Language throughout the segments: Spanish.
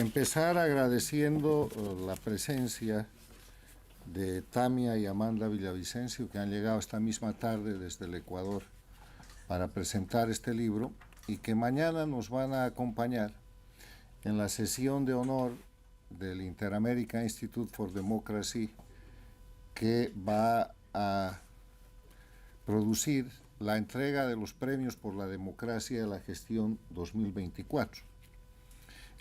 Empezar agradeciendo la presencia de Tamia y Amanda Villavicencio, que han llegado esta misma tarde desde el Ecuador para presentar este libro y que mañana nos van a acompañar en la sesión de honor del Inter-American Institute for Democracy, que va a producir la entrega de los premios por la democracia de la gestión 2024.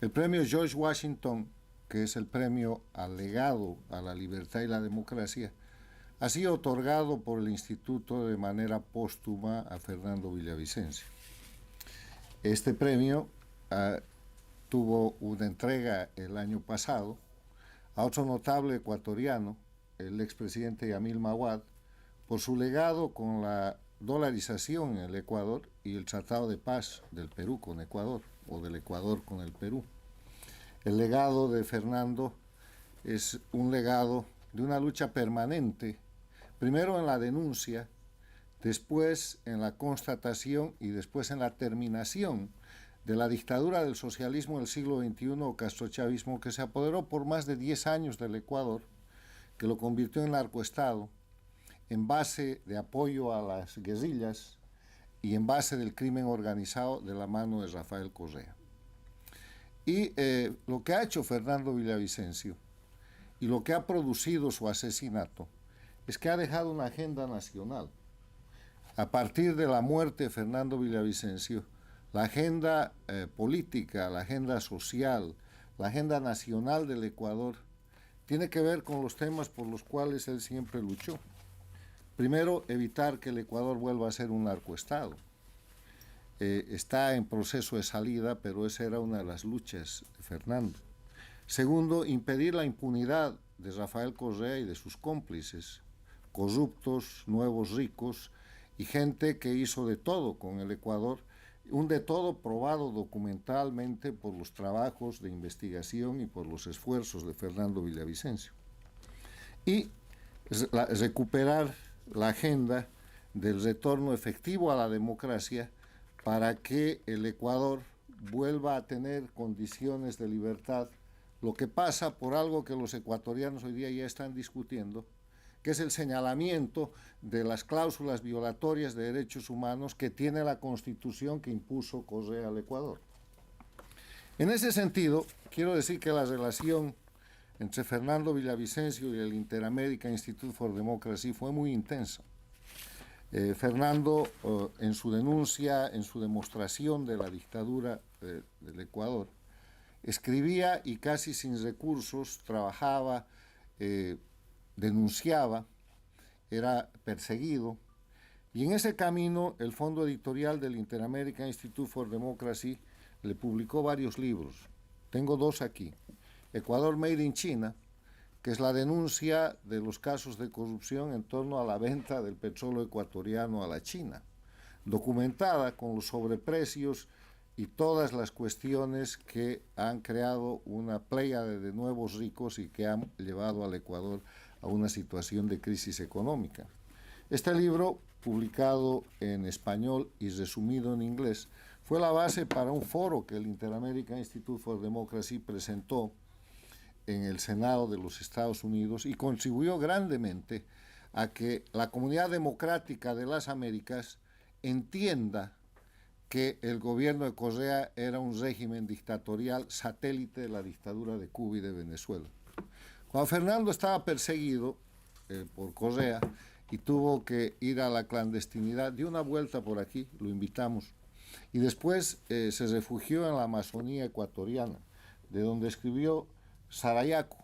El premio George Washington, que es el premio al legado a la libertad y la democracia, ha sido otorgado por el Instituto de manera póstuma a Fernando Villavicencio. Este premio tuvo una entrega el año pasado a otro notable ecuatoriano, el expresidente Yamil Maguad, por su legado con la dolarización en el Ecuador y el Tratado de Paz del Perú con Ecuador, o del Ecuador con el Perú. El legado de Fernando es un legado de una lucha permanente, primero en la denuncia, después en la constatación y después en la terminación de la dictadura del socialismo del siglo XXI o castrochavismo, que se apoderó por más de 10 años del Ecuador, que lo convirtió en narcoestado, en base de apoyo a las guerrillas y en base del crimen organizado de la mano de Rafael Correa. Y lo que ha hecho Fernando Villavicencio y lo que ha producido su asesinato es que ha dejado una agenda nacional. A partir de la muerte de Fernando Villavicencio, la agenda política, la agenda social, la agenda nacional del Ecuador tiene que ver con los temas por los cuales él siempre luchó. Primero, evitar que el Ecuador vuelva a ser un narcoestado. Está en proceso de salida, pero esa era una de las luchas de Fernando. Segundo, impedir la impunidad de Rafael Correa y de sus cómplices, corruptos, nuevos ricos y gente que hizo de todo con el Ecuador, un de todo probado documentalmente por los trabajos de investigación y por los esfuerzos de Fernando Villavicencio. Y recuperar la agenda del retorno efectivo a la democracia para que el Ecuador vuelva a tener condiciones de libertad, lo que pasa por algo que los ecuatorianos hoy día ya están discutiendo, que es el señalamiento de las cláusulas violatorias de derechos humanos que tiene la Constitución que impuso Correa al Ecuador. En ese sentido, quiero decir que la relación entre Fernando Villavicencio y el Inter-American Institute for Democracy fue muy intensa. Fernando, en su denuncia, en su demostración de la dictadura del Ecuador, escribía y casi sin recursos, trabajaba, denunciaba, era perseguido, y en ese camino el fondo editorial del Inter-American Institute for Democracy le publicó varios libros. Tengo dos aquí. Ecuador Made in China, que es la denuncia de los casos de corrupción en torno a la venta del petróleo ecuatoriano a la China, documentada con los sobreprecios y todas las cuestiones que han creado una pléyade de nuevos ricos y que han llevado al Ecuador a una situación de crisis económica. Este libro, publicado en español y resumido en inglés, fue la base para un foro que el Inter-American Institute for Democracy presentó en el Senado de los Estados Unidos y contribuyó grandemente a que la comunidad democrática de las Américas entienda que el gobierno de Correa era un régimen dictatorial satélite de la dictadura de Cuba y de Venezuela. Cuando Fernando estaba perseguido por Correa y tuvo que ir a la clandestinidad, dio una vuelta por aquí, lo invitamos, y después se refugió en la Amazonía ecuatoriana, de donde escribió Sarayaco,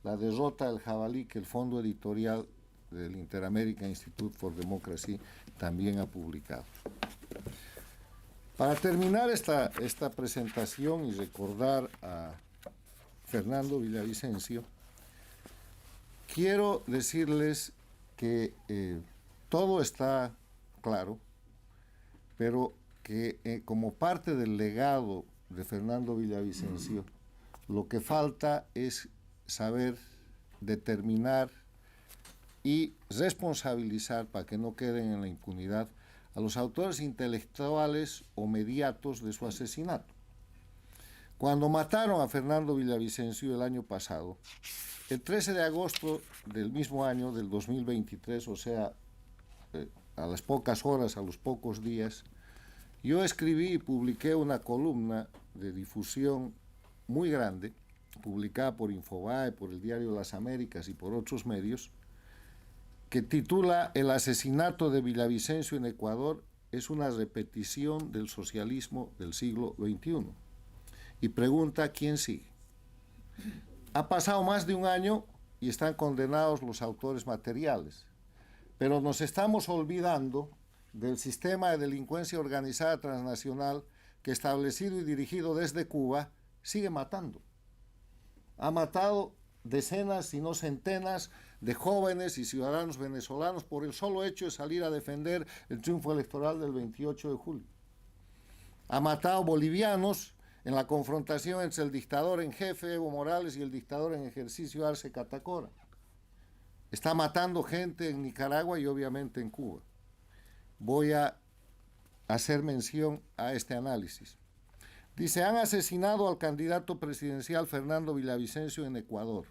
la derrota del jabalí, que el fondo editorial del Inter-American Institute for Democracy también ha publicado. Para terminar esta presentación y recordar a Fernando Villavicencio, quiero decirles que todo está claro, pero que como parte del legado de Fernando Villavicencio, lo que falta es saber determinar y responsabilizar, para que no queden en la impunidad, a los autores intelectuales o mediatos de su asesinato. Cuando mataron a Fernando Villavicencio el año pasado, el 13 de agosto del mismo año, del 2023, o sea, a las pocas horas, a los pocos días, yo escribí y publiqué una columna de difusión muy grande, publicada por Infobae, por el Diario Las Américas y por otros medios, que titula El asesinato de Villavicencio en Ecuador es una repetición del socialismo del siglo XXI. Y pregunta quién sigue. Ha pasado más de un año y están condenados los autores materiales, pero nos estamos olvidando del sistema de delincuencia organizada transnacional que, establecido y dirigido desde Cuba, sigue matando. Ha matado decenas, si no centenas, de jóvenes y ciudadanos venezolanos por el solo hecho de salir a defender el triunfo electoral del 28 de julio. Ha matado bolivianos en la confrontación entre el dictador en jefe, Evo Morales, y el dictador en ejercicio, Arce Catacora. Está matando gente en Nicaragua y obviamente en Cuba. Voy a hacer mención a este análisis. Dice, han asesinado al candidato presidencial Fernando Villavicencio en Ecuador.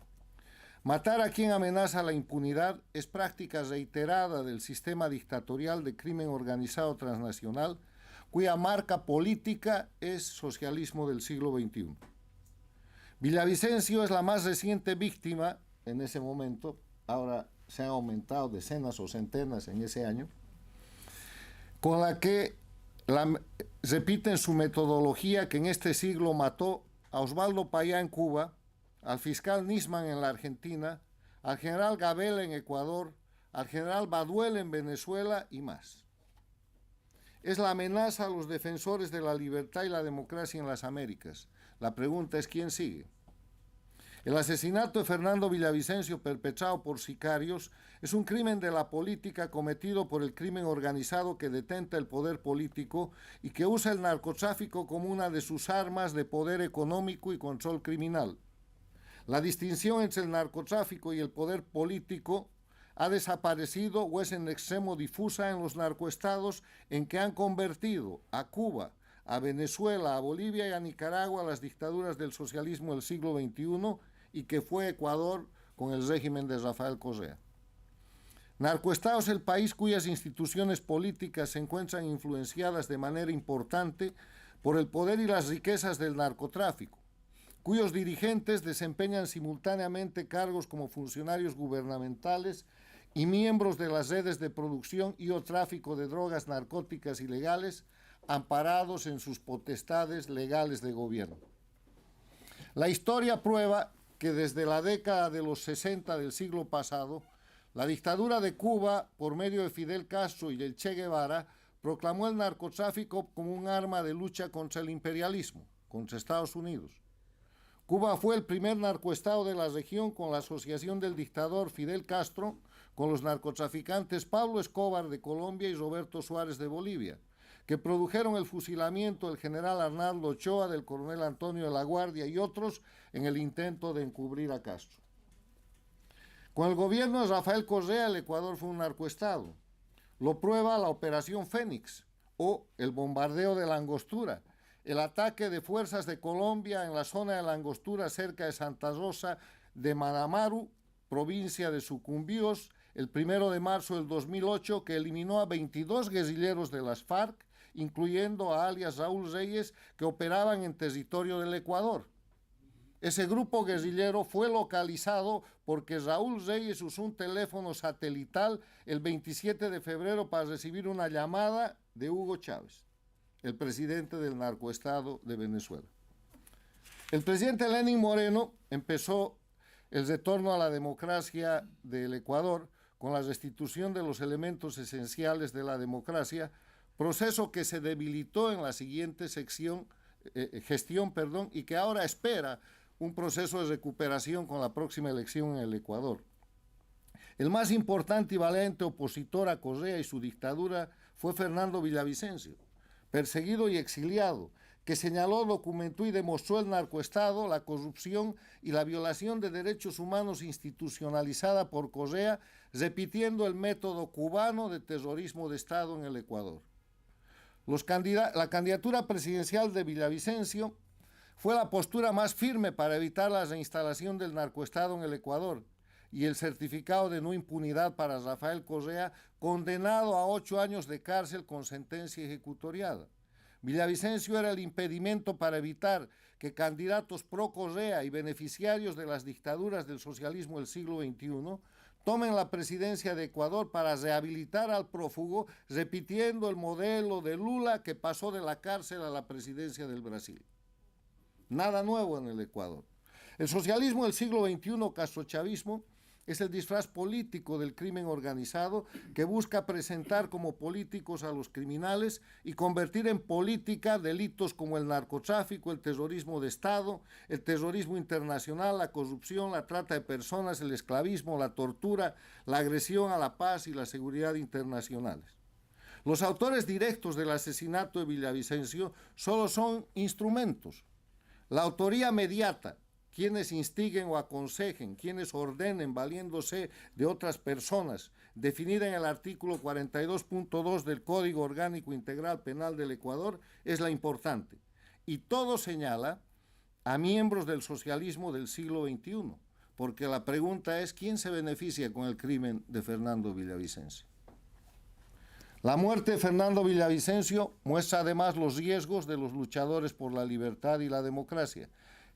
Matar a quien amenaza la impunidad es práctica reiterada del sistema dictatorial de crimen organizado transnacional, cuya marca política es socialismo del siglo XXI. Villavicencio es la más reciente víctima en ese momento, ahora se han aumentado decenas o centenas en ese año, con la que repiten su metodología que en este siglo mató a Osvaldo Payá en Cuba, al fiscal Nisman en la Argentina, al general Gabela en Ecuador, al general Baduel en Venezuela y más. Es la amenaza a los defensores de la libertad y la democracia en las Américas. La pregunta es ¿quién sigue? El asesinato de Fernando Villavicencio perpetrado por sicarios es un crimen de la política cometido por el crimen organizado que detenta el poder político y que usa el narcotráfico como una de sus armas de poder económico y control criminal. La distinción entre el narcotráfico y el poder político ha desaparecido o es en extremo difusa en los narcoestados en que han convertido a Cuba, a Venezuela, a Bolivia y a Nicaragua las dictaduras del socialismo del siglo XXI y que fue Ecuador con el régimen de Rafael Correa. Narcoestado es el país cuyas instituciones políticas se encuentran influenciadas de manera importante por el poder y las riquezas del narcotráfico, cuyos dirigentes desempeñan simultáneamente cargos como funcionarios gubernamentales y miembros de las redes de producción y o tráfico de drogas narcóticas ilegales, amparados en sus potestades legales de gobierno. La historia prueba que desde la década de los 60 del siglo pasado, la dictadura de Cuba, por medio de Fidel Castro y el Che Guevara, proclamó el narcotráfico como un arma de lucha contra el imperialismo, contra Estados Unidos. Cuba fue el primer narcoestado de la región con la asociación del dictador Fidel Castro con los narcotraficantes Pablo Escobar de Colombia y Roberto Suárez de Bolivia, que produjeron el fusilamiento del general Arnaldo Ochoa, del coronel Antonio de la Guardia y otros en el intento de encubrir a Castro. Con el gobierno de Rafael Correa, el Ecuador fue un narcoestado. Lo prueba la Operación Fénix o el bombardeo de la Angostura, el ataque de fuerzas de Colombia en la zona de la Angostura cerca de Santa Rosa de Manamaru, provincia de Sucumbíos, el 1 de marzo del 2008, que eliminó a 22 guerrilleros de las FARC, incluyendo a alias Raúl Reyes, que operaban en territorio del Ecuador. Ese grupo guerrillero fue localizado porque Raúl Reyes usó un teléfono satelital el 27 de febrero para recibir una llamada de Hugo Chávez, el presidente del narcoestado de Venezuela. El presidente Lenín Moreno empezó el retorno a la democracia del Ecuador con la restitución de los elementos esenciales de la democracia, proceso que se debilitó en la siguiente gestión, y que ahora espera un proceso de recuperación con la próxima elección en el Ecuador. El más importante y valiente opositor a Correa y su dictadura fue Fernando Villavicencio, perseguido y exiliado, que señaló, documentó y demostró el narcoestado, la corrupción y la violación de derechos humanos institucionalizada por Correa, repitiendo el método cubano de terrorismo de Estado en el Ecuador. La candidatura presidencial de Villavicencio fue la postura más firme para evitar la reinstalación del narcoestado en el Ecuador y el certificado de no impunidad para Rafael Correa, condenado a 8 años de cárcel con sentencia ejecutoriada. Villavicencio era el impedimento para evitar que candidatos pro Correa y beneficiarios de las dictaduras del socialismo del siglo XXI tomen la presidencia de Ecuador para rehabilitar al prófugo, repitiendo el modelo de Lula que pasó de la cárcel a la presidencia del Brasil. Nada nuevo en el Ecuador. El socialismo del siglo XXI, castrochavismo, es el disfraz político del crimen organizado que busca presentar como políticos a los criminales y convertir en política delitos como el narcotráfico, el terrorismo de Estado, el terrorismo internacional, la corrupción, la trata de personas, el esclavismo, la tortura, la agresión a la paz y la seguridad internacionales. Los autores directos del asesinato de Villavicencio solo son instrumentos. La autoría mediata, quienes instiguen o aconsejen, quienes ordenen valiéndose de otras personas, definida en el artículo 42.2 del Código Orgánico Integral Penal del Ecuador, es la importante. Y todo señala a miembros del socialismo del siglo XXI, porque la pregunta es, ¿quién se beneficia con el crimen de Fernando Villavicencio? La muerte de Fernando Villavicencio muestra además los riesgos de los luchadores por la libertad y la democracia,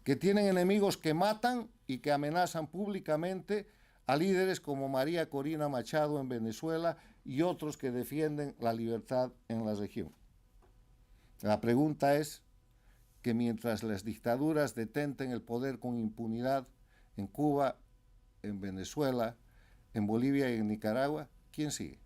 que tienen enemigos que matan y que amenazan públicamente a líderes como María Corina Machado en Venezuela y otros que defienden la libertad en la región. La pregunta es que mientras las dictaduras detenten el poder con impunidad en Cuba, en Venezuela, en Bolivia y en Nicaragua, ¿quién sigue?